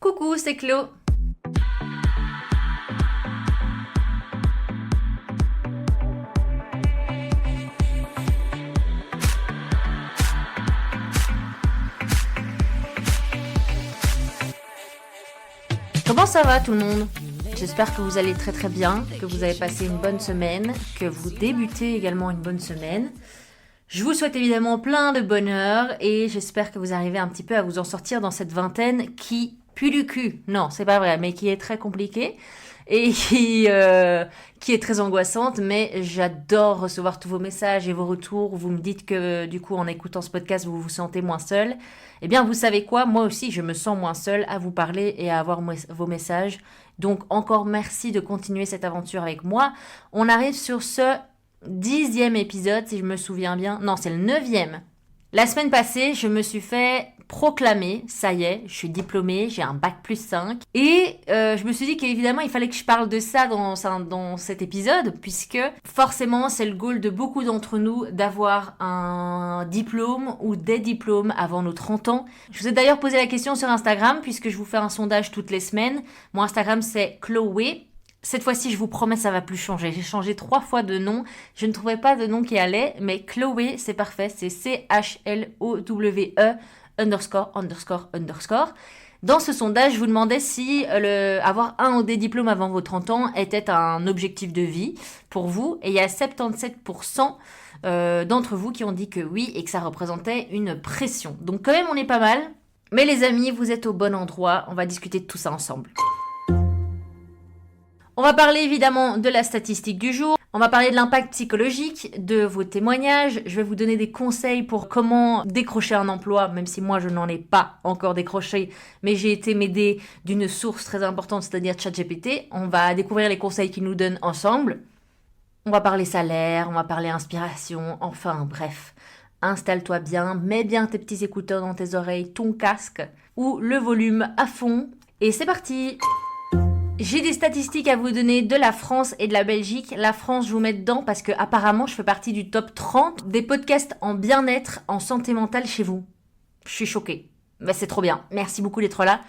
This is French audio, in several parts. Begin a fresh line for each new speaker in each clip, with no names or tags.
Coucou, c'est Clo. Comment ça va tout le monde ? J'espère que vous allez très très bien, que vous avez passé une bonne semaine, que vous débutez également une bonne semaine. Je vous souhaite évidemment plein de bonheur et j'espère que vous arrivez un petit peu à vous en sortir dans cette vingtaine qui pue du cul. Non, c'est pas vrai, mais qui est très compliquée et qui est très angoissante. Mais j'adore recevoir tous vos messages et vos retours. Vous me dites que du coup, en écoutant ce podcast, vous vous sentez moins seul. Eh bien, vous savez quoi ? Moi aussi, je me sens moins seule à vous parler et à avoir vos messages. Donc, encore merci de continuer cette aventure avec moi. On arrive sur ce 10e épisode, si je me souviens bien. Non, c'est le 9e. La semaine passée, je me suis fait proclamer, ça y est, je suis diplômée, j'ai un bac plus 5. Et je me suis dit qu'évidemment, il fallait que je parle de ça dans cet épisode, puisque forcément, c'est le goal de beaucoup d'entre nous d'avoir un diplôme ou des diplômes avant nos 30 ans. Je vous ai d'ailleurs posé la question sur Instagram, puisque je vous fais un sondage toutes les semaines. Mon Instagram, c'est Chloé. Cette fois-ci, je vous promets, ça va plus changer. J'ai changé 3 fois de nom. Je ne trouvais pas de nom qui allait, mais Chloé, c'est parfait. C'est CHLOWE ____. Dans ce sondage, je vous demandais si avoir un ou des diplômes avant vos 30 ans était un objectif de vie pour vous. Et il y a 77% d'entre vous qui ont dit que oui et que ça représentait une pression. Donc quand même, on est pas mal. Mais les amis, vous êtes au bon endroit. On va discuter de tout ça ensemble. On va parler évidemment de la statistique du jour, on va parler de l'impact psychologique, de vos témoignages, je vais vous donner des conseils pour comment décrocher un emploi, même si moi je n'en ai pas encore décroché, mais j'ai été m'aider d'une source très importante, c'est-à-dire ChatGPT. On va découvrir les conseils qu'il nous donne ensemble. On va parler salaire, on va parler inspiration, enfin bref. Installe-toi bien, mets bien tes petits écouteurs dans tes oreilles, ton casque ou le volume à fond et c'est parti! J'ai des statistiques à vous donner de la France et de la Belgique. La France, je vous mets dedans parce que apparemment, je fais partie du top 30 des podcasts en bien-être, en santé mentale chez vous. Je suis choquée. Bah, c'est trop bien. Merci beaucoup d'être là.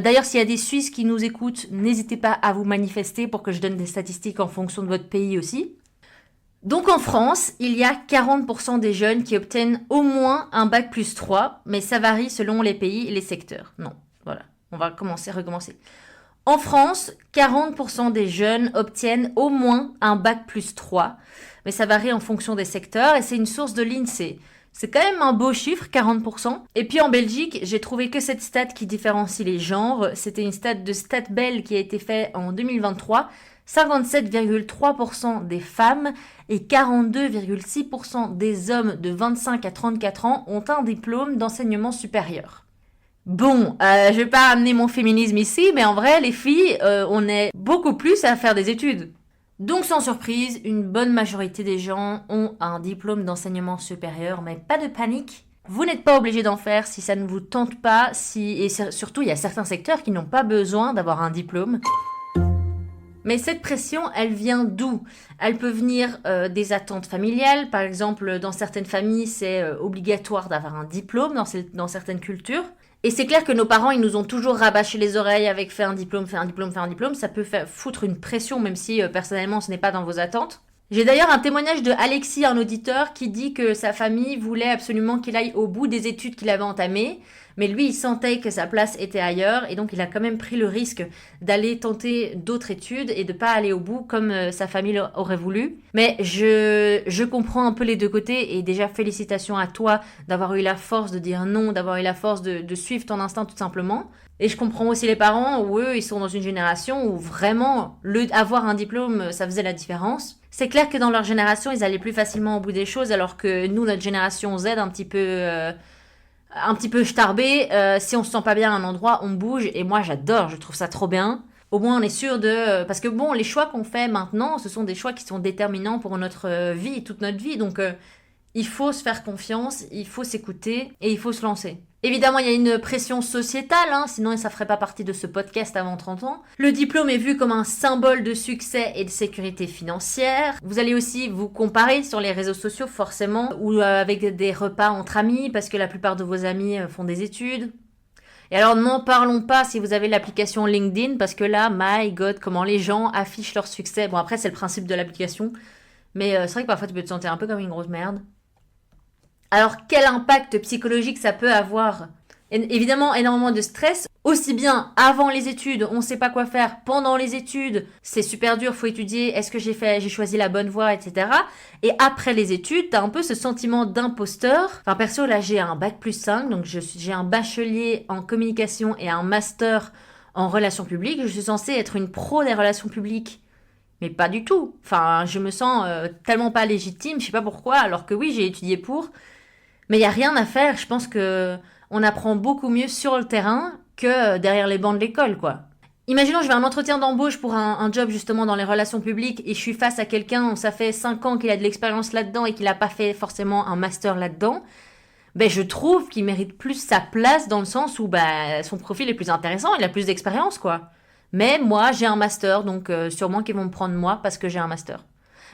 D'ailleurs, s'il y a des Suisses qui nous écoutent, n'hésitez pas à vous manifester pour que je donne des statistiques en fonction de votre pays aussi. Donc en France, il y a 40% des jeunes qui obtiennent au moins un bac plus 3, mais ça varie selon les pays et les secteurs. Non, voilà. On va recommencer. En France, 40% des jeunes obtiennent au moins un bac plus 3, mais ça varie en fonction des secteurs et c'est une source de l'INSEE. C'est quand même un beau chiffre, 40%. Et puis en Belgique, j'ai trouvé que cette stat qui différencie les genres. C'était une stat de StatBel qui a été faite en 2023. 57,3% des femmes et 42,6% des hommes de 25 à 34 ans ont un diplôme d'enseignement supérieur. Bon, je vais pas amener mon féminisme ici, mais en vrai, les filles, on est beaucoup plus à faire des études. Donc, sans surprise, une bonne majorité des gens ont un diplôme d'enseignement supérieur, mais pas de panique. Vous n'êtes pas obligé d'en faire si ça ne vous tente pas, et surtout, il y a certains secteurs qui n'ont pas besoin d'avoir un diplôme. Mais cette pression, elle vient d'où ? Elle peut venir des attentes familiales. Par exemple, dans certaines familles, c'est obligatoire d'avoir un diplôme dans certaines cultures. Et c'est clair que nos parents, ils nous ont toujours rabâché les oreilles avec fais un diplôme. Ça peut foutre une pression, même si personnellement, ce n'est pas dans vos attentes. J'ai d'ailleurs un témoignage de Alexis, un auditeur, qui dit que sa famille voulait absolument qu'il aille au bout des études qu'il avait entamées. Mais lui, il sentait que sa place était ailleurs et donc il a quand même pris le risque d'aller tenter d'autres études et de pas aller au bout comme sa famille aurait voulu. Mais je comprends un peu les deux côtés et déjà félicitations à toi d'avoir eu la force de dire non, d'avoir eu la force de suivre ton instinct tout simplement. Et je comprends aussi les parents où eux, ils sont dans une génération où vraiment avoir un diplôme, ça faisait la différence. C'est clair que dans leur génération, ils allaient plus facilement au bout des choses alors que nous, notre génération Z, un petit peu starbé, si on se sent pas bien à un endroit, on bouge et moi j'adore, je trouve ça trop bien. Au moins on est sûr parce que bon, les choix qu'on fait maintenant, ce sont des choix qui sont déterminants pour notre vie, toute notre vie, donc il faut se faire confiance, il faut s'écouter et il faut se lancer. Évidemment, il y a une pression sociétale, sinon ça ferait pas partie de ce podcast avant 30 ans. Le diplôme est vu comme un symbole de succès et de sécurité financière. Vous allez aussi vous comparer sur les réseaux sociaux, forcément, ou avec des repas entre amis, parce que la plupart de vos amis font des études. Et alors, n'en parlons pas si vous avez l'application LinkedIn, parce que là, my God, comment les gens affichent leur succès. Bon, après, c'est le principe de l'application, mais c'est vrai que parfois, tu peux te sentir un peu comme une grosse merde. Alors, quel impact psychologique ça peut avoir? Évidemment, énormément de stress, aussi bien avant les études, on ne sait pas quoi faire, pendant les études, c'est super dur, faut étudier, est-ce que j'ai choisi la bonne voie, etc. Et après les études, t'as un peu ce sentiment d'imposteur. Enfin, perso, là, j'ai un bac+5, donc j'ai un bachelier en communication et un master en relations publiques. Je suis censée être une pro des relations publiques, mais pas du tout. Enfin, je me sens tellement pas légitime, je sais pas pourquoi, alors que oui, j'ai étudié pour, mais il y a rien à faire. Je pense que on apprend beaucoup mieux sur le terrain que derrière les bancs de l'école, quoi. Imaginons, je vais à un entretien d'embauche pour un job justement dans les relations publiques et je suis face à quelqu'un, ça fait 5 ans qu'il a de l'expérience là-dedans et qu'il n'a pas fait forcément un master là-dedans. Ben, je trouve qu'il mérite plus sa place dans le sens où son profil est plus intéressant, il a plus d'expérience, quoi. Mais moi, j'ai un master, donc sûrement qu'ils vont me prendre moi parce que j'ai un master.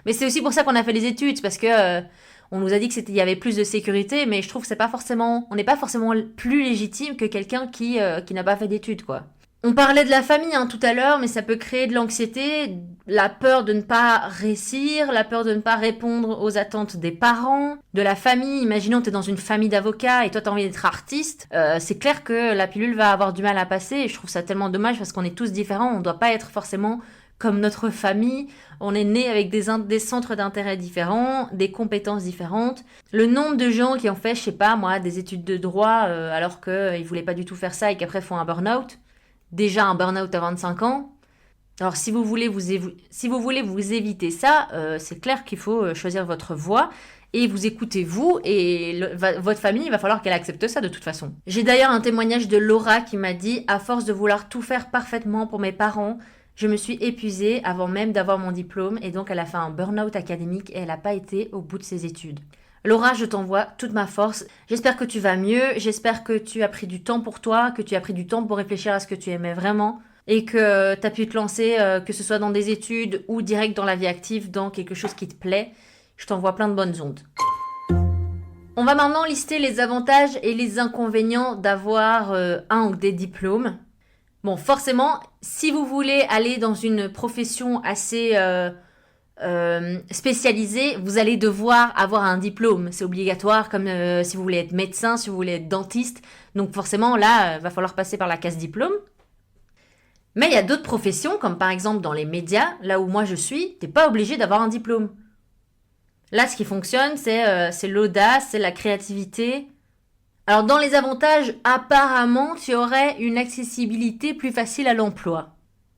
Mais c'est aussi pour ça qu'on a fait les études, c'est parce que on nous a dit que il y avait plus de sécurité, mais je trouve que on n'est pas forcément plus légitime que quelqu'un qui n'a pas fait d'études, quoi. On parlait de la famille tout à l'heure, mais ça peut créer de l'anxiété, la peur de ne pas réussir, la peur de ne pas répondre aux attentes des parents, de la famille. Imaginons que tu es dans une famille d'avocats et toi tu as envie d'être artiste. C'est clair que la pilule va avoir du mal à passer et je trouve ça tellement dommage parce qu'on est tous différents. On ne doit pas être forcément comme notre famille. On est né avec des centres d'intérêt différents, des compétences différentes. Le nombre de gens qui ont fait, je sais pas moi, des études de droit alors qu'ils voulaient pas du tout faire ça et qu'après font un burn-out. Déjà un burn-out à 25 ans. Alors si vous voulez vous éviter ça, c'est clair qu'il faut choisir votre voie et vous écoutez vous et votre famille, il va falloir qu'elle accepte ça de toute façon. J'ai d'ailleurs un témoignage de Laura qui m'a dit « À force de vouloir tout faire parfaitement pour mes parents, je me suis épuisée avant même d'avoir mon diplôme et donc elle a fait un burn-out académique et elle n'a pas été au bout de ses études. » Laura, je t'envoie toute ma force. J'espère que tu vas mieux. J'espère que tu as pris du temps pour toi, que tu as pris du temps pour réfléchir à ce que tu aimais vraiment et que tu as pu te lancer, que ce soit dans des études ou direct dans la vie active, dans quelque chose qui te plaît. Je t'envoie plein de bonnes ondes. On va maintenant lister les avantages et les inconvénients d'avoir un ou des diplômes. Bon, forcément, si vous voulez aller dans une profession assez spécialisée, vous allez devoir avoir un diplôme. C'est obligatoire, comme si vous voulez être médecin, si vous voulez être dentiste. Donc forcément, là, va falloir passer par la case diplôme. Mais il y a d'autres professions, comme par exemple dans les médias, là où moi je suis, t'es pas obligé d'avoir un diplôme. Là, ce qui fonctionne, c'est l'audace, c'est la créativité. Alors dans les avantages, apparemment, tu aurais une accessibilité plus facile à l'emploi.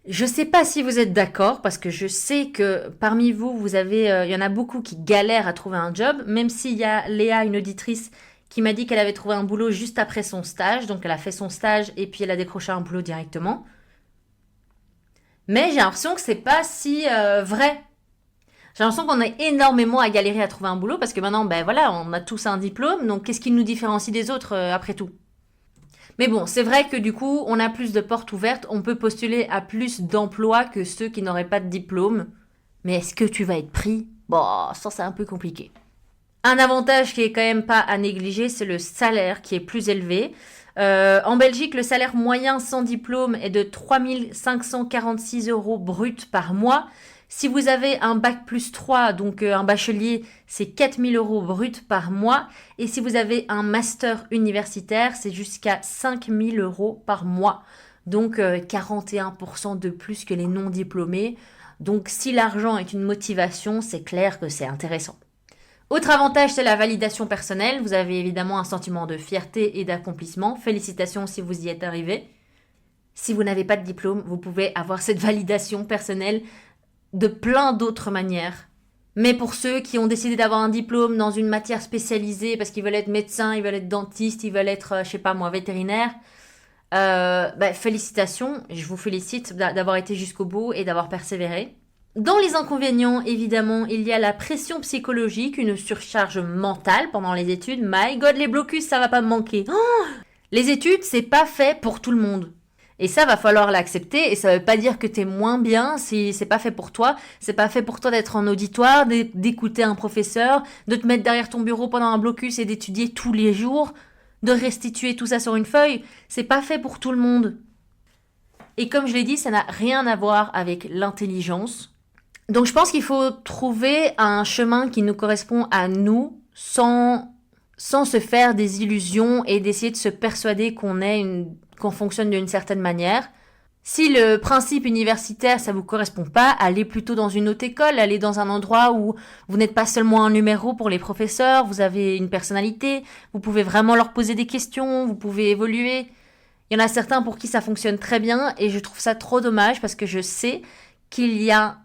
Je sais pas si vous êtes d'accord, parce que je sais que parmi vous, il y en a beaucoup qui galèrent à trouver un job, même s'il y a Léa, une auditrice, qui m'a dit qu'elle avait trouvé un boulot juste après son stage, donc elle a fait son stage et puis elle a décroché un boulot directement. Mais j'ai l'impression que c'est pas si vrai. J'ai l'impression qu'on a énormément à galérer à trouver un boulot, parce que maintenant, voilà, on a tous un diplôme, donc qu'est-ce qui nous différencie des autres après tout ? Mais bon, c'est vrai que du coup, on a plus de portes ouvertes, on peut postuler à plus d'emplois que ceux qui n'auraient pas de diplôme. Mais est-ce que tu vas être pris ? Bon, ça c'est un peu compliqué. Un avantage qui est quand même pas à négliger, c'est le salaire qui est plus élevé. En Belgique, le salaire moyen sans diplôme est de 3 546 € brut par mois. Si vous avez un bac+3, donc un bachelier, c'est 4 000 € brut par mois. Et si vous avez un master universitaire, c'est jusqu'à 5 000 € par mois. Donc 41% de plus que les non-diplômés. Donc si l'argent est une motivation, c'est clair que c'est intéressant. Autre avantage, c'est la validation personnelle. Vous avez évidemment un sentiment de fierté et d'accomplissement. Félicitations si vous y êtes arrivé. Si vous n'avez pas de diplôme, vous pouvez avoir cette validation personnelle de plein d'autres manières. Mais pour ceux qui ont décidé d'avoir un diplôme dans une matière spécialisée parce qu'ils veulent être médecins, ils veulent être dentistes, ils veulent être, vétérinaire, félicitations. Je vous félicite d'avoir été jusqu'au bout et d'avoir persévéré. Dans les inconvénients, évidemment, il y a la pression psychologique, une surcharge mentale pendant les études. My God, les blocus, ça va pas me manquer. Oh, les études, c'est pas fait pour tout le monde. Et ça, va falloir l'accepter. Et ça veut pas dire que t'es moins bien si c'est pas fait pour toi. C'est pas fait pour toi d'être en auditoire, d'écouter un professeur, de te mettre derrière ton bureau pendant un blocus et d'étudier tous les jours. de restituer tout ça sur une feuille. C'est pas fait pour tout le monde. Et comme je l'ai dit, ça n'a rien à voir avec l'intelligence. Donc je pense qu'il faut trouver un chemin qui nous correspond à nous sans se faire des illusions et d'essayer de se persuader qu'on fonctionne d'une certaine manière. Si le principe universitaire, ça vous correspond pas, allez plutôt dans une autre école, allez dans un endroit où vous n'êtes pas seulement un numéro pour les professeurs, vous avez une personnalité, vous pouvez vraiment leur poser des questions, vous pouvez évoluer. Il y en a certains pour qui ça fonctionne très bien et je trouve ça trop dommage parce que je sais qu'il y a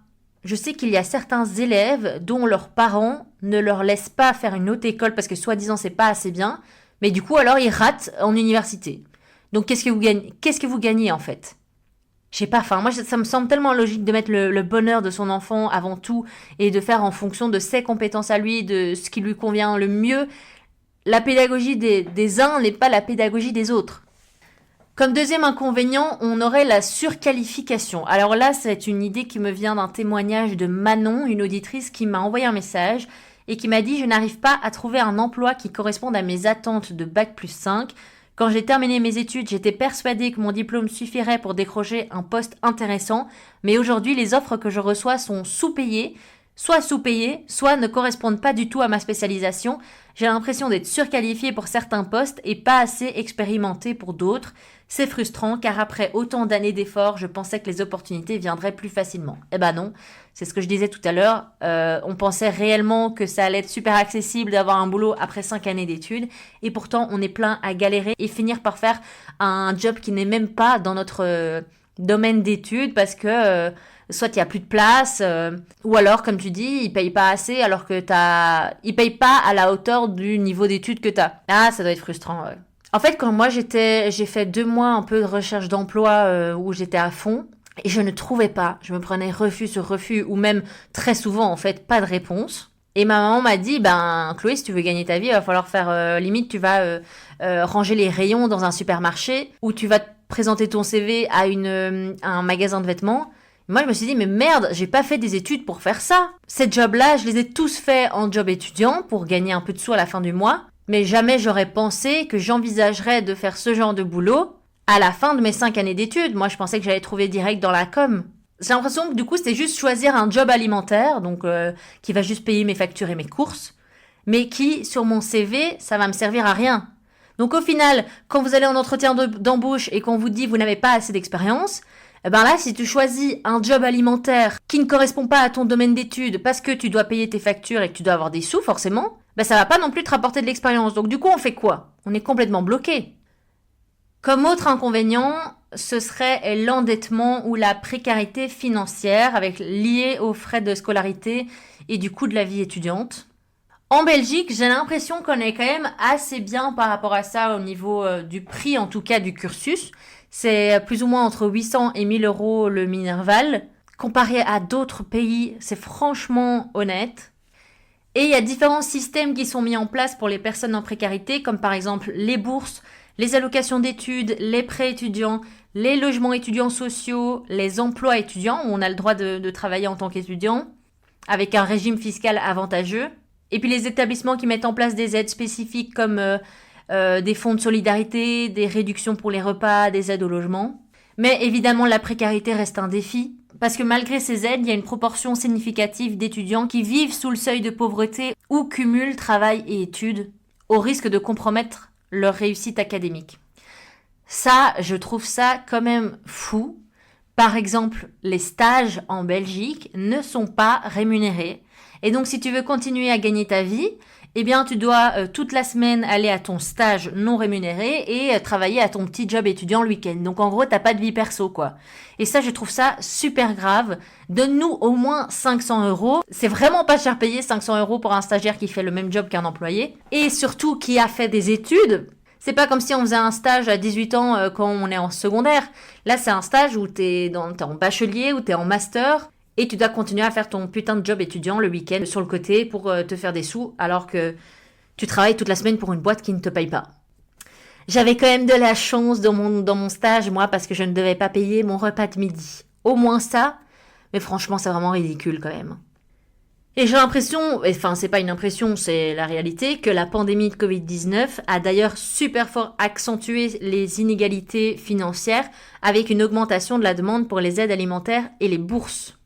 certains élèves dont leurs parents ne leur laissent pas faire une autre école parce que soi-disant c'est pas assez bien, mais du coup alors ils ratent en université. Donc qu'est-ce que vous gagnez en fait? Je sais pas, enfin moi ça me semble tellement logique de mettre le bonheur de son enfant avant tout et de faire en fonction de ses compétences à lui, de ce qui lui convient le mieux. La pédagogie des uns n'est pas la pédagogie des autres. Comme deuxième inconvénient, on aurait la surqualification. Alors là, c'est une idée qui me vient d'un témoignage de Manon, une auditrice qui m'a envoyé un message et qui m'a dit « Je n'arrive pas à trouver un emploi qui corresponde à mes attentes de Bac+5. Quand j'ai terminé mes études, j'étais persuadée que mon diplôme suffirait pour décrocher un poste intéressant, mais aujourd'hui, les offres que je reçois sont sous-payées, soit ne correspondent pas du tout à ma spécialisation. J'ai l'impression d'être surqualifiée pour certains postes et pas assez expérimentée pour d'autres. C'est frustrant car après autant d'années d'efforts, je pensais que les opportunités viendraient plus facilement. Eh ben non, c'est ce que je disais tout à l'heure. On pensait réellement que ça allait être super accessible d'avoir un boulot après 5 années d'études et pourtant on est plein à galérer et finir par faire un job qui n'est même pas dans notre domaine d'études parce que soit il y a plus de place ou alors comme tu dis, ils payent pas assez alors que ils payent pas à la hauteur du niveau d'études que t'as. Ah, ça doit être frustrant. Ouais. En fait, quand moi j'ai fait 2 mois un peu de recherche d'emploi où j'étais à fond et je ne trouvais pas, je me prenais refus sur refus ou même très souvent en fait pas de réponse. Et ma maman m'a dit, ben Chloé, si tu veux gagner ta vie, il va falloir faire limite, tu vas ranger les rayons dans un supermarché ou tu vas présenter ton CV à un magasin de vêtements. Moi, je me suis dit, mais merde, j'ai pas fait des études pour faire ça. Ces jobs-là, je les ai tous faits en job étudiant pour gagner un peu de sous à la fin du mois. Mais jamais j'aurais pensé que j'envisagerais de faire ce genre de boulot à la fin de mes 5 années d'études. Moi, je pensais que j'allais trouver direct dans la com. J'ai l'impression que du coup, c'était juste choisir un job alimentaire, donc qui va juste payer mes factures et mes courses, mais qui, sur mon CV, ça va me servir à rien. Donc au final, quand vous allez en entretien d'embauche et qu'on vous dit vous n'avez pas assez d'expérience, eh ben là, si tu choisis un job alimentaire qui ne correspond pas à ton domaine d'études parce que tu dois payer tes factures et que tu dois avoir des sous forcément, ben ça va pas non plus te rapporter de l'expérience. Donc du coup, on fait quoi? On est complètement bloqué. Comme autre inconvénient, ce serait l'endettement ou la précarité financière liée aux frais de scolarité et du coût de la vie étudiante. En Belgique, j'ai l'impression qu'on est quand même assez bien par rapport à ça au niveau du prix, en tout cas du cursus. C'est plus ou moins entre 800 et 1000 euros le Minerval. Comparé à d'autres pays, c'est franchement honnête. Et il y a différents systèmes qui sont mis en place pour les personnes en précarité, comme par exemple les bourses, les allocations d'études, les prêts étudiants, les logements étudiants sociaux, les emplois étudiants, où on a le droit de travailler en tant qu'étudiant, avec un régime fiscal avantageux. Et puis les établissements qui mettent en place des aides spécifiques comme des fonds de solidarité, des réductions pour les repas, des aides au logement. Mais évidemment, la précarité reste un défi, parce que malgré ces aides, il y a une proportion significative d'étudiants qui vivent sous le seuil de pauvreté ou cumulent travail et études, au risque de compromettre leur réussite académique. Ça, je trouve ça quand même fou. Par exemple, les stages en Belgique ne sont pas rémunérés. Et donc, si tu veux continuer à gagner ta vie, eh bien, tu dois toute la semaine aller à ton stage non rémunéré et travailler à ton petit job étudiant le week-end. Donc, en gros, t'as pas de vie perso, quoi. Et ça, je trouve ça super grave. Donne-nous au moins 500 euros. C'est vraiment pas cher payé, 500 euros pour un stagiaire qui fait le même job qu'un employé. Et surtout, qui a fait des études. C'est pas comme si on faisait un stage à 18 ans quand on est en secondaire. Là, c'est un stage où t'es en bachelier, où t'es en master. Et tu dois continuer à faire ton putain de job étudiant le week-end sur le côté pour te faire des sous alors que tu travailles toute la semaine pour une boîte qui ne te paye pas. J'avais quand même de la chance dans mon stage, moi, parce que je ne devais pas payer mon repas de midi. Au moins ça, mais franchement, c'est vraiment ridicule quand même. Et j'ai l'impression, enfin c'est pas une impression, c'est la réalité, que la pandémie de Covid-19 a d'ailleurs super fort accentué les inégalités financières avec une augmentation de la demande pour les aides alimentaires et les bourses.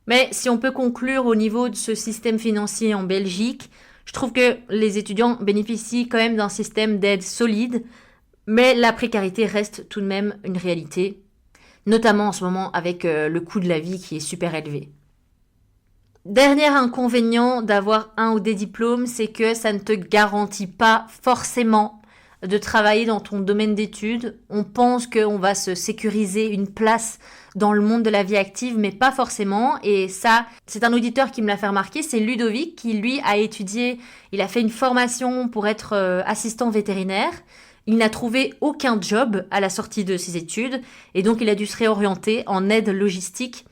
Mais si on peut conclure au niveau de ce système financier en Belgique, je trouve que les étudiants bénéficient quand même d'un système d'aide solide, mais la précarité reste tout de même une réalité, notamment en ce moment avec le coût de la vie qui est super élevé. Dernier inconvénient d'avoir un ou des diplômes, c'est que ça ne te garantit pas forcément de travailler dans ton domaine d'études. On pense qu'on va se sécuriser une place dans le monde de la vie active, mais pas forcément. Et ça, c'est un auditeur qui me l'a fait remarquer, c'est Ludovic qui, lui, a étudié, il a fait une formation pour être assistant vétérinaire. Il n'a trouvé aucun job à la sortie de ses études et donc il a dû se réorienter en aide logistique.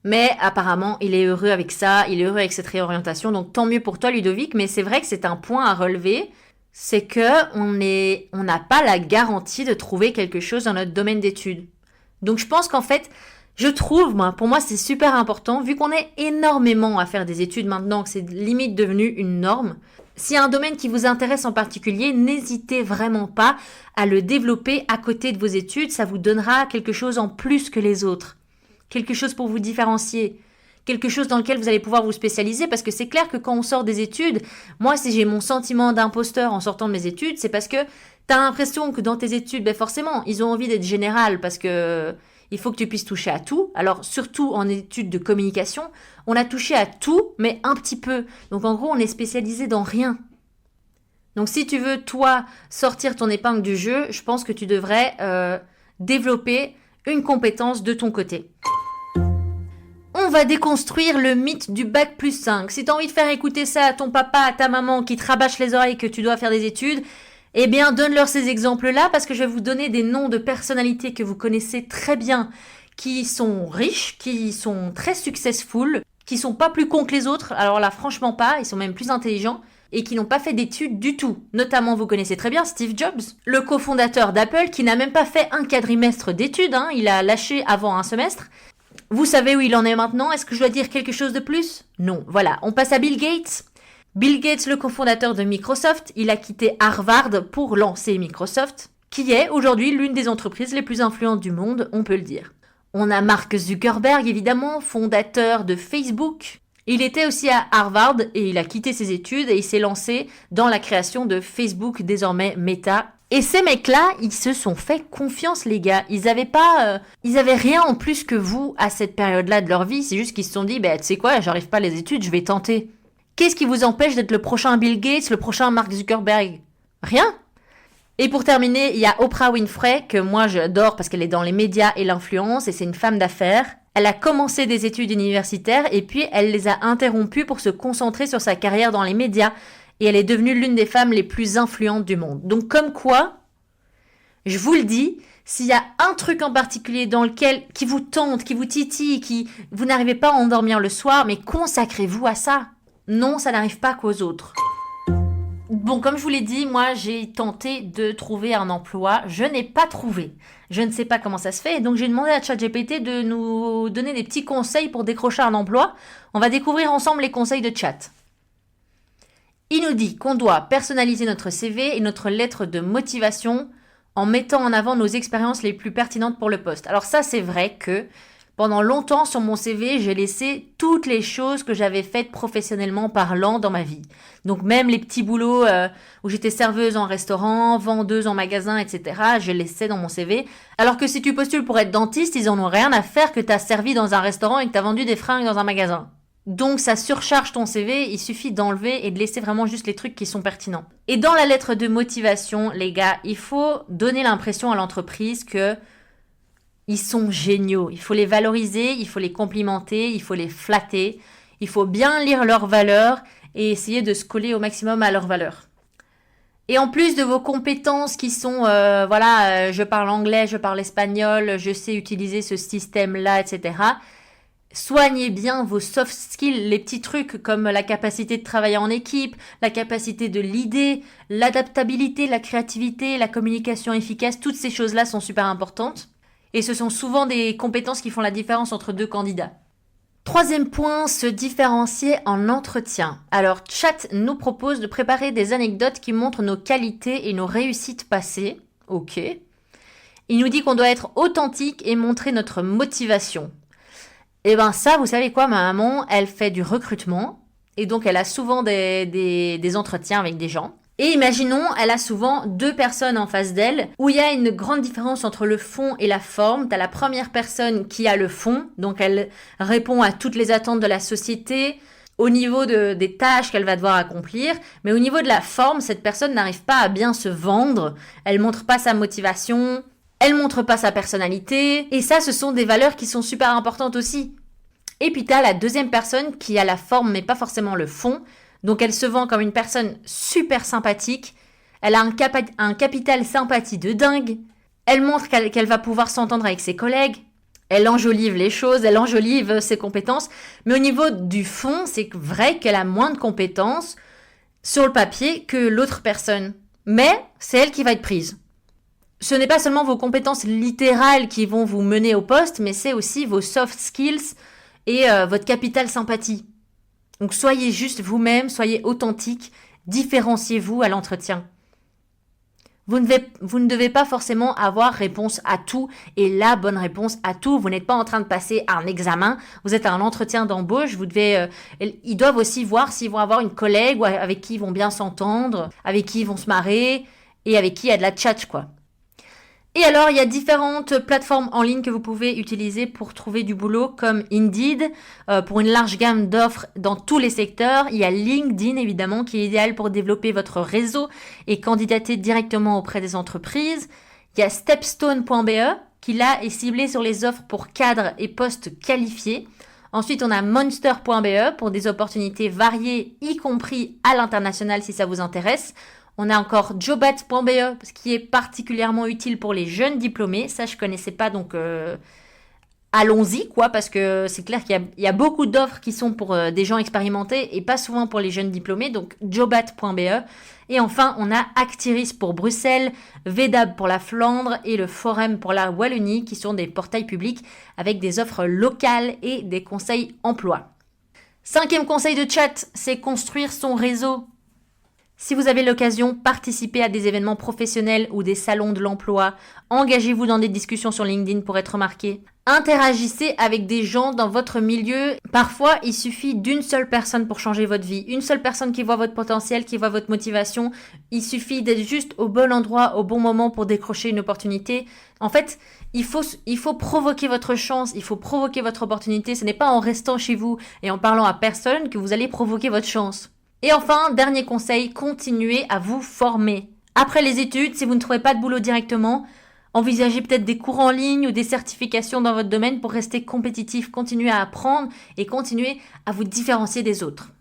Mais apparemment, il est heureux avec ça, il est heureux avec cette réorientation, donc tant mieux pour toi Ludovic, mais c'est vrai que c'est un point à relever, c'est que on n'a pas la garantie de trouver quelque chose dans notre domaine d'études. Donc je pense qu'en fait, pour moi c'est super important, vu qu'on est énormément à faire des études maintenant, que c'est limite devenu une norme. S'il y a un domaine qui vous intéresse en particulier, n'hésitez vraiment pas à le développer à côté de vos études, ça vous donnera quelque chose en plus que les autres. Quelque chose pour vous différencier, quelque chose dans lequel vous allez pouvoir vous spécialiser, parce que c'est clair que quand on sort des études, moi si j'ai mon sentiment d'imposteur en sortant de mes études, c'est parce que t'as l'impression que dans tes études, forcément, ils ont envie d'être général, parce que il faut que tu puisses toucher à tout. Alors surtout en études de communication, on a touché à tout, mais un petit peu. Donc en gros, on est spécialisé dans rien. Donc si tu veux, toi, sortir ton épingle du jeu, je pense que tu devrais développer une compétence de ton côté. On va déconstruire le mythe du bac plus 5. Si tu as envie de faire écouter ça à ton papa, à ta maman qui te rabâche les oreilles que tu dois faire des études, eh bien donne-leur ces exemples-là parce que je vais vous donner des noms de personnalités que vous connaissez très bien, qui sont riches, qui sont très successful, qui sont pas plus cons que les autres, alors là franchement pas, ils sont même plus intelligents, et qui n'ont pas fait d'études du tout. Notamment, vous connaissez très bien Steve Jobs, le cofondateur d'Apple, qui n'a même pas fait un quadrimestre d'études, il a lâché avant un semestre. Vous savez où il en est maintenant? Est-ce que je dois dire quelque chose de plus? Non. Voilà, on passe à Bill Gates. Bill Gates, le cofondateur de Microsoft, il a quitté Harvard pour lancer Microsoft, qui est aujourd'hui l'une des entreprises les plus influentes du monde, on peut le dire. On a Mark Zuckerberg, évidemment, fondateur de Facebook. Il était aussi à Harvard et il a quitté ses études et il s'est lancé dans la création de Facebook, désormais Meta. Et ces mecs-là, ils se sont fait confiance, les gars. Ils avaient rien en plus que vous à cette période-là de leur vie. C'est juste qu'ils se sont dit, tu sais quoi, j'arrive pas à les études, je vais tenter. Qu'est-ce qui vous empêche d'être le prochain Bill Gates, le prochain Mark Zuckerberg? Rien. Et pour terminer, il y a Oprah Winfrey, que moi j'adore parce qu'elle est dans les médias et l'influence, et c'est une femme d'affaires. Elle a commencé des études universitaires et puis elle les a interrompues pour se concentrer sur sa carrière dans les médias. Et elle est devenue l'une des femmes les plus influentes du monde. Donc comme quoi, je vous le dis, s'il y a un truc en particulier qui vous tente, qui vous titille, qui vous n'arrivez pas à endormir le soir, mais consacrez-vous à ça. Non, ça n'arrive pas qu'aux autres. Bon, comme je vous l'ai dit, moi j'ai tenté de trouver un emploi, je n'ai pas trouvé. Je ne sais pas comment ça se fait, et donc j'ai demandé à ChatGPT de nous donner des petits conseils pour décrocher un emploi. On va découvrir ensemble les conseils de Chat. Il nous dit qu'on doit personnaliser notre CV et notre lettre de motivation en mettant en avant nos expériences les plus pertinentes pour le poste. Alors ça, c'est vrai que pendant longtemps sur mon CV, j'ai laissé toutes les choses que j'avais faites professionnellement parlant dans ma vie. Donc même les petits boulots où j'étais serveuse en restaurant, vendeuse en magasin, etc., je laissais dans mon CV. Alors que si tu postules pour être dentiste, ils en ont rien à faire que tu as servi dans un restaurant et que tu as vendu des fringues dans un magasin. Donc ça surcharge ton CV, il suffit d'enlever et de laisser vraiment juste les trucs qui sont pertinents. Et dans la lettre de motivation, les gars, il faut donner l'impression à l'entreprise que ils sont géniaux. Il faut les valoriser, il faut les complimenter, il faut les flatter, il faut bien lire leurs valeurs et essayer de se coller au maximum à leurs valeurs. Et en plus de vos compétences qui sont, je parle anglais, je parle espagnol, je sais utiliser ce système-là, etc., soignez bien vos soft skills, les petits trucs comme la capacité de travailler en équipe, la capacité de leader, l'adaptabilité, la créativité, la communication efficace, toutes ces choses-là sont super importantes. Et ce sont souvent des compétences qui font la différence entre deux candidats. Troisième point, se différencier en entretien. Alors, Chat nous propose de préparer des anecdotes qui montrent nos qualités et nos réussites passées. Ok. Il nous dit qu'on doit être authentique et montrer notre motivation. Et ben ça, vous savez quoi, ma maman, elle fait du recrutement et donc elle a souvent des entretiens avec des gens. Et imaginons, elle a souvent 2 personnes en face d'elle où il y a une grande différence entre le fond et la forme. T'as la première personne qui a le fond, donc elle répond à toutes les attentes de la société au niveau des tâches qu'elle va devoir accomplir. Mais au niveau de la forme, cette personne n'arrive pas à bien se vendre. Elle montre pas sa motivation. Elle montre pas sa personnalité. Et ça, ce sont des valeurs qui sont super importantes aussi. Et puis t'as la deuxième personne qui a la forme mais pas forcément le fond. Donc elle se vend comme une personne super sympathique. Elle a un capital sympathie de dingue. Elle montre qu'elle va pouvoir s'entendre avec ses collègues. Elle enjolive les choses, elle enjolive ses compétences. Mais au niveau du fond, c'est vrai qu'elle a moins de compétences sur le papier que l'autre personne. Mais c'est elle qui va être prise. Ce n'est pas seulement vos compétences littérales qui vont vous mener au poste, mais c'est aussi vos soft skills et votre capital sympathie. Donc soyez juste vous-même, soyez authentique, différenciez-vous à l'entretien. Vous ne devez pas forcément avoir réponse à tout et la bonne réponse à tout. Vous n'êtes pas en train de passer un examen, vous êtes à un entretien d'embauche. Ils doivent aussi voir s'ils vont avoir une collègue avec qui ils vont bien s'entendre, avec qui ils vont se marrer et avec qui il y a de la tchatch, quoi. Et alors, il y a différentes plateformes en ligne que vous pouvez utiliser pour trouver du boulot, comme Indeed, pour une large gamme d'offres dans tous les secteurs. Il y a LinkedIn, évidemment, qui est idéal pour développer votre réseau et candidater directement auprès des entreprises. Il y a Stepstone.be, qui là est ciblé sur les offres pour cadres et postes qualifiés. Ensuite, on a Monster.be pour des opportunités variées, y compris à l'international si ça vous intéresse. On a encore Jobat.be, ce qui est particulièrement utile pour les jeunes diplômés. Ça, je connaissais pas, donc allons-y, quoi, parce que c'est clair qu'il y a beaucoup d'offres qui sont pour des gens expérimentés et pas souvent pour les jeunes diplômés. Donc Jobat.be. Et enfin, on a Actiris pour Bruxelles, Vedab pour la Flandre et le Forum pour la Wallonie, qui sont des portails publics avec des offres locales et des conseils emploi. 5e conseil de Chat, c'est construire son réseau. Si vous avez l'occasion, participez à des événements professionnels ou des salons de l'emploi. Engagez-vous dans des discussions sur LinkedIn pour être remarqué. Interagissez avec des gens dans votre milieu. Parfois, il suffit d'une seule personne pour changer votre vie. Une seule personne qui voit votre potentiel, qui voit votre motivation. Il suffit d'être juste au bon endroit, au bon moment pour décrocher une opportunité. En fait, il faut provoquer votre chance, il faut provoquer votre opportunité. Ce n'est pas en restant chez vous et en parlant à personne que vous allez provoquer votre chance. Et enfin, dernier conseil, continuez à vous former. Après les études, si vous ne trouvez pas de boulot directement, envisagez peut-être des cours en ligne ou des certifications dans votre domaine pour rester compétitif. Continuez à apprendre et continuez à vous différencier des autres.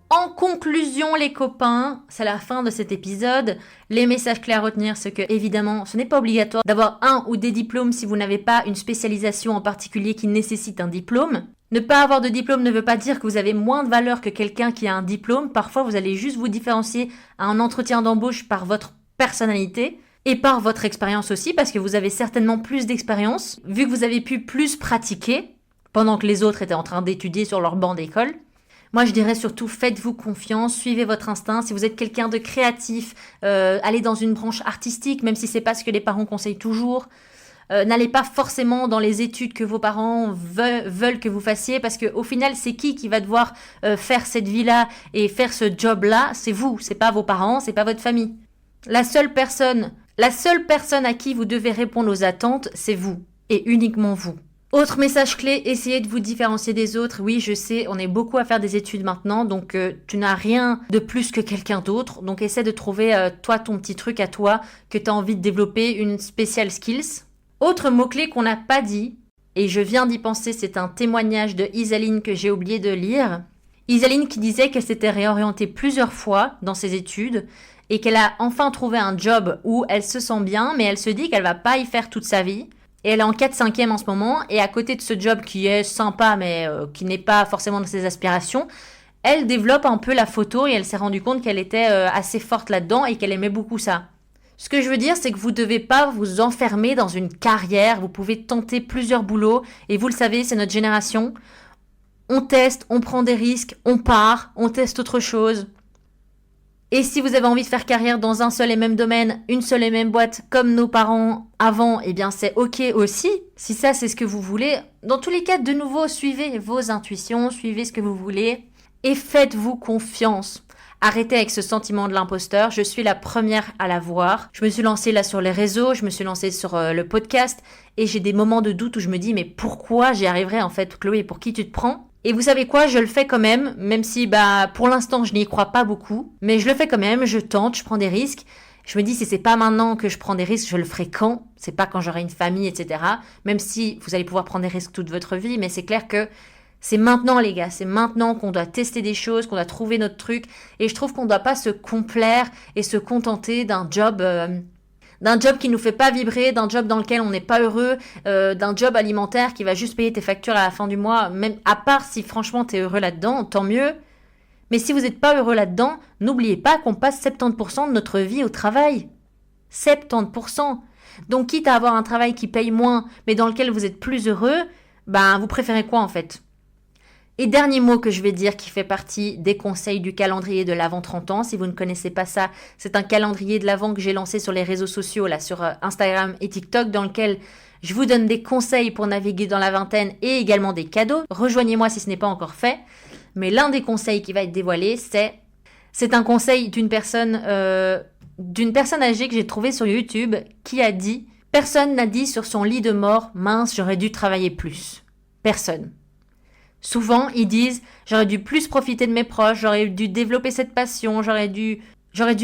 En conclusion, les copains, c'est la fin de cet épisode. Les messages clés à retenir, c'est que, évidemment, ce n'est pas obligatoire d'avoir un ou des diplômes si vous n'avez pas une spécialisation en particulier qui nécessite un diplôme. Ne pas avoir de diplôme ne veut pas dire que vous avez moins de valeur que quelqu'un qui a un diplôme. Parfois, vous allez juste vous différencier à un entretien d'embauche par votre personnalité et par votre expérience aussi, parce que vous avez certainement plus d'expérience, vu que vous avez pu plus pratiquer pendant que les autres étaient en train d'étudier sur leur banc d'école. Moi, je dirais surtout, faites-vous confiance, suivez votre instinct. Si vous êtes quelqu'un de créatif, allez dans une branche artistique, même si c'est pas ce que les parents conseillent toujours. N'allez pas forcément dans les études que vos parents veulent que vous fassiez, parce que au final, c'est qui va devoir faire cette vie-là et faire ce job-là? C'est vous, c'est pas vos parents, c'est pas votre famille. La seule personne à qui vous devez répondre aux attentes, c'est vous, et uniquement vous. Autre message clé, essayez de vous différencier des autres. Oui, je sais, on est beaucoup à faire des études maintenant, donc tu n'as rien de plus que quelqu'un d'autre. Donc essaie de trouver toi ton petit truc à toi que tu as envie de développer, une special skills. Autre mot-clé qu'on n'a pas dit, et je viens d'y penser, c'est un témoignage de Isaline que j'ai oublié de lire. Isaline qui disait qu'elle s'était réorientée plusieurs fois dans ses études et qu'elle a enfin trouvé un job où elle se sent bien, mais elle se dit qu'elle va pas y faire toute sa vie. Et elle est en 4/5e en ce moment, et à côté de ce job qui est sympa, mais qui n'est pas forcément dans ses aspirations, elle développe un peu la photo et elle s'est rendue compte qu'elle était assez forte là-dedans et qu'elle aimait beaucoup ça. Ce que je veux dire, c'est que vous ne devez pas vous enfermer dans une carrière. Vous pouvez tenter plusieurs boulots. Et vous le savez, c'est notre génération. On teste, on prend des risques, on part, on teste autre chose. Et si vous avez envie de faire carrière dans un seul et même domaine, une seule et même boîte, comme nos parents avant, eh bien c'est ok aussi. Si ça c'est ce que vous voulez, dans tous les cas, de nouveau, suivez vos intuitions, suivez ce que vous voulez et faites-vous confiance. Arrêtez avec ce sentiment de l'imposteur, je suis la première à l'avoir. Je me suis lancée là sur les réseaux, je me suis lancée sur le podcast et j'ai des moments de doute où je me dis mais pourquoi j'y arriverai en fait, Chloé, pour qui tu te prends ? Et vous savez quoi, je le fais quand même si pour l'instant je n'y crois pas beaucoup, mais je le fais quand même, je tente, je prends des risques. Je me dis si c'est pas maintenant que je prends des risques, je le ferai quand ? C'est pas quand j'aurai une famille, etc. Même si vous allez pouvoir prendre des risques toute votre vie, mais c'est clair que c'est maintenant les gars, c'est maintenant qu'on doit tester des choses, qu'on doit trouver notre truc. Et je trouve qu'on ne doit pas se complaire et se contenter d'un job qui nous fait pas vibrer, d'un job dans lequel on n'est pas heureux, d'un job alimentaire qui va juste payer tes factures à la fin du mois. Même à part si franchement t'es heureux là-dedans, tant mieux. Mais si vous n'êtes pas heureux là-dedans, n'oubliez pas qu'on passe 70% de notre vie au travail. 70%. Donc quitte à avoir un travail qui paye moins, mais dans lequel vous êtes plus heureux, vous préférez quoi en fait ? Et dernier mot que je vais dire qui fait partie des conseils du calendrier de l'Avent 30 ans. Si vous ne connaissez pas ça, c'est un calendrier de l'Avent que j'ai lancé sur les réseaux sociaux, là sur Instagram et TikTok, dans lequel je vous donne des conseils pour naviguer dans la vingtaine et également des cadeaux. Rejoignez-moi si ce n'est pas encore fait. Mais l'un des conseils qui va être dévoilé, c'est un conseil d'une personne âgée que j'ai trouvé sur YouTube qui a dit « Personne n'a dit sur son lit de mort « Mince, j'aurais dû travailler plus ». Personne. Souvent, ils disent « J'aurais dû plus profiter de mes proches, j'aurais dû développer cette passion, j'aurais dû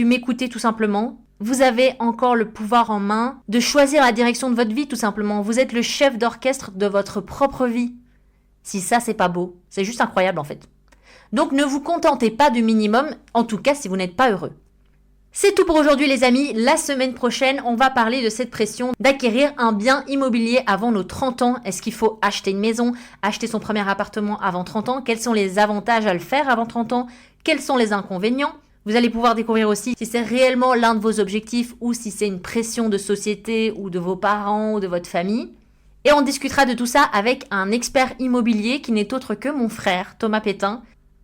m'écouter tout simplement. » Vous avez encore le pouvoir en main de choisir la direction de votre vie tout simplement. Vous êtes le chef d'orchestre de votre propre vie. Si ça, c'est pas beau, c'est juste incroyable en fait. Donc ne vous contentez pas du minimum, en tout cas si vous n'êtes pas heureux. C'est tout pour aujourd'hui les amis. La semaine prochaine, on va parler de cette pression d'acquérir un bien immobilier avant nos 30 ans. Est-ce qu'il faut acheter une maison, acheter son premier appartement avant 30 ans ? Quels sont les avantages à le faire avant 30 ans ? Quels sont les inconvénients ? Vous allez pouvoir découvrir aussi si c'est réellement l'un de vos objectifs ou si c'est une pression de société ou de vos parents ou de votre famille. Et on discutera de tout ça avec un expert immobilier qui n'est autre que mon frère, Thomas Pétain.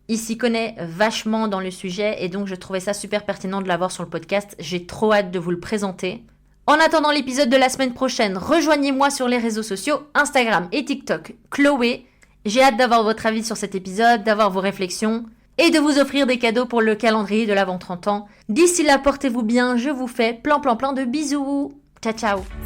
Il s'y connaît vachement dans le sujet et donc je trouvais ça super pertinent de l'avoir sur le podcast. J'ai trop hâte de vous le présenter. En attendant l'épisode de la semaine prochaine, rejoignez-moi sur les réseaux sociaux, Instagram et TikTok, Chloé. J'ai hâte d'avoir votre avis sur cet épisode, d'avoir vos réflexions et de vous offrir des cadeaux pour le calendrier de l'Avent 30 ans. D'ici là, portez-vous bien, je vous fais plein de bisous. Ciao ciao.